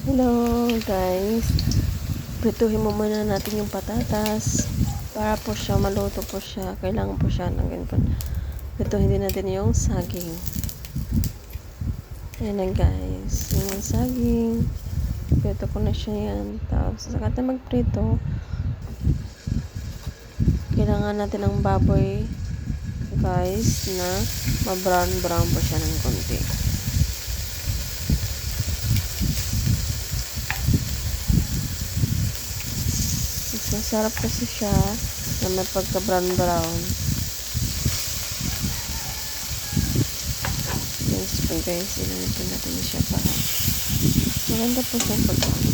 Hello guys, prituhin mo muna natin yung patatas para po siya maluto po siya. Kailangan po siya ng ganito. Prituhin din natin yung saging. Ayan na guys, yung saging. Prito ko na siya yan. Tapos saka natin magprito. Kailangan natin ng baboy guys na ma-brown po siya ng konti. Masarap kasi siya na may pagka-brown. Yes po guys, inanipin natin siya para maganda po siyang pagkakulo.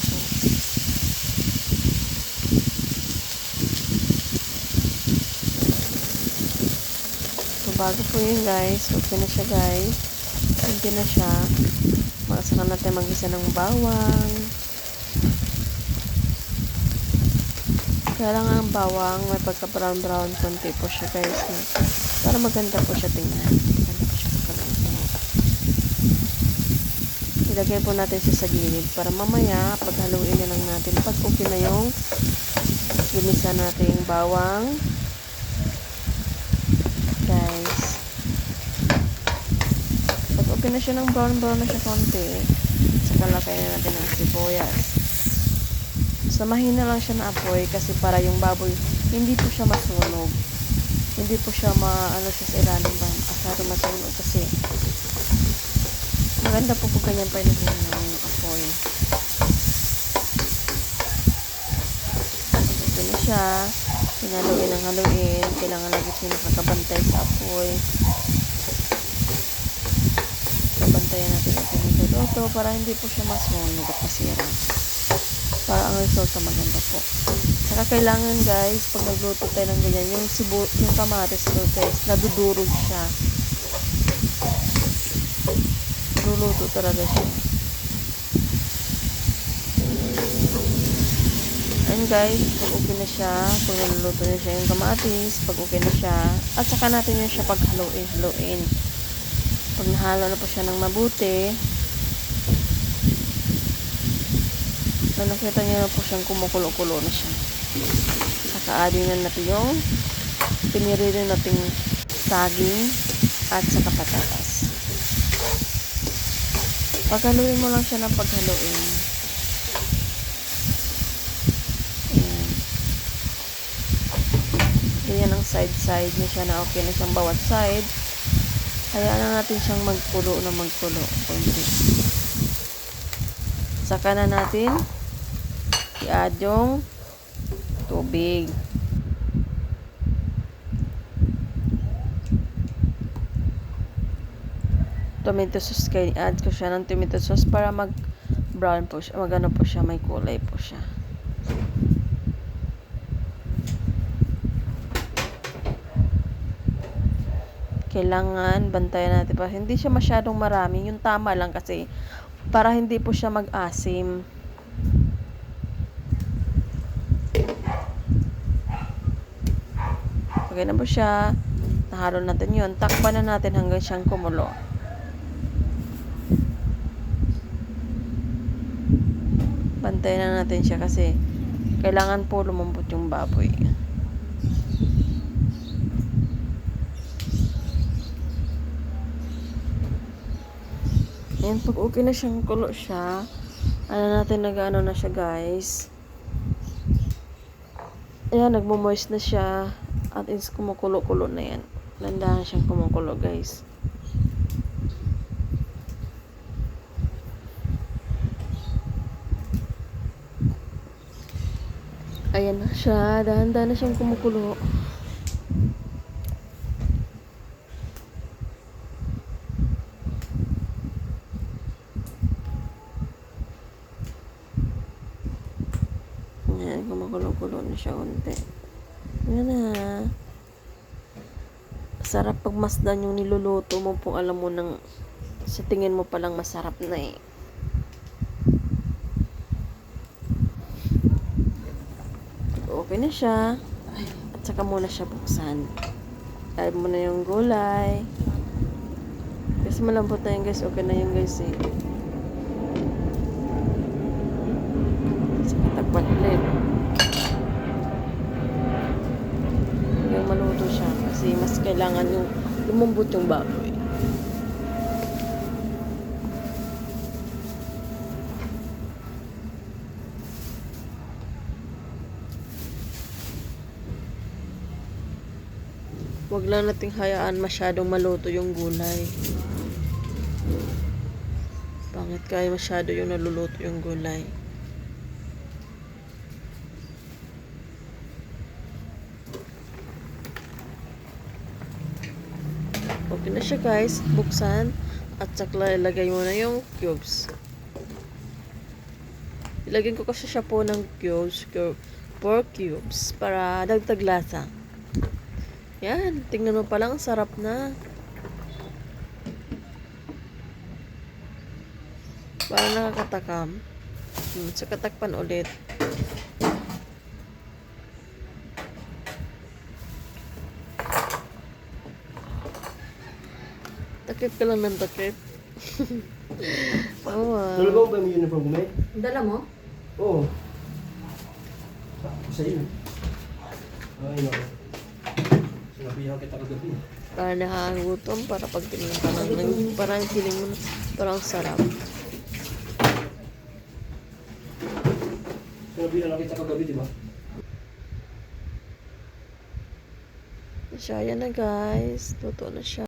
So bago po yun guys, okay na siya guys. Okay na siya. Saka natin mag-isa ng bawang. Kaya lang ang bawang, may pagka-brown konti po siya guys. Para maganda po siya tingnan. Maganda po siya pagkaluto. Ilagay po natin siya sa gilid para mamaya, paghaluin na lang natin. Pag okay na yung ginisa natin yung bawang. Guys. Pag okay na siya ng brown na siya konti, saka lagay na natin ng sibuyas. So, mahina lang siya na apoy kasi para yung baboy, hindi po siya masunog. Hindi po siya ano siya sa ilalim ba, asado masunog kasi maganda po ganyan pa rin ng apoy. Ito na siya. Haluin. Kailangan lagi siya nakakabantay sa apoy. Kabantayan natin ang pinagluto para hindi po siya masunog at masira. Para ang resulta maganda po. Saka kailangan guys, pag nagluto tayo ng ganyan, yung kamatis ko guys, nadudurog siya. Luluto talaga siya. And guys, pag okay na siya, pag naluluto na siya yung kamatis, pag okay na siya, at saka natin yun siya pag haluin. Pag nahalo na po siya ng mabuti, na nakita niyo na po siyang kumukulo-kulo na siya. Saka adding na natin yung pinirili nating saging at saka patatas. Paghaluin mo lang siya ng paghaluin. Ayan. Ganyan ang side niya siya na okay na siyang bawat side. Hayaan na natin siyang magkulo. Konti. Saka na natin i-add yung tubig. Tomato sauce, kaya i-add ko siya ng tomato sauce para mag-brown po siya. Magano po siya, may kulay po siya. Kailangan bantayan natin pa. Hindi siya masyadong marami. Yung tama lang kasi para hindi po siya mag-asim. Okay na po siya. Nahalo natin yun. Takpan na natin hanggang siyang kumulo. Bantayan na natin siya kasi kailangan po lumambot yung baboy. Ayan, pag okay na siyang kulo siya, ano natin nag-ano na siya guys. Ayan, nagmo-moist na siya. At is kumukulo-kulo na yan. Landahan siyang kumukulo guys. Ayan na siya. Dahan-dahan na siyang kumukulo. Ayan, kumukulo-kulo na siya unti. Ayan na. Sarap pag masdan yung niluluto mo po, alam mo nang sa tingin mo palang masarap na eh. Okay na siya. At saka muna siya buksan. Add mo na yung gulay. Kasi malambot na yun guys. Okay na yun guys eh. kailangan yung lumambot yung baboy. Huwag lang nating hayaan masyadong maluto yung gulay. Pangit kaya masyado yung naluluto yung gulay. Okay na siya guys. Buksan. At saka ilagay mo na yung cubes. Ilagyan ko kasi siya po ng cubes. 4 cubes. Para dagdag lasa. Yan. Tingnan mo palang. Sarap na. Para nakakatakam. So, katakpan ulit. Takip ka lang ng takip. Oh, wow. Talaga ba yung uniform mo? Dala mo? Oo. Sa iyo. Ay, no. Sinabihan kita kagabi. Para nakagutom, para pag tingin ka lang, parang feeling mo, parang sarap. Sinabihan lang kita kagabi, di ba? Siya, yan na guys. Luto na siya.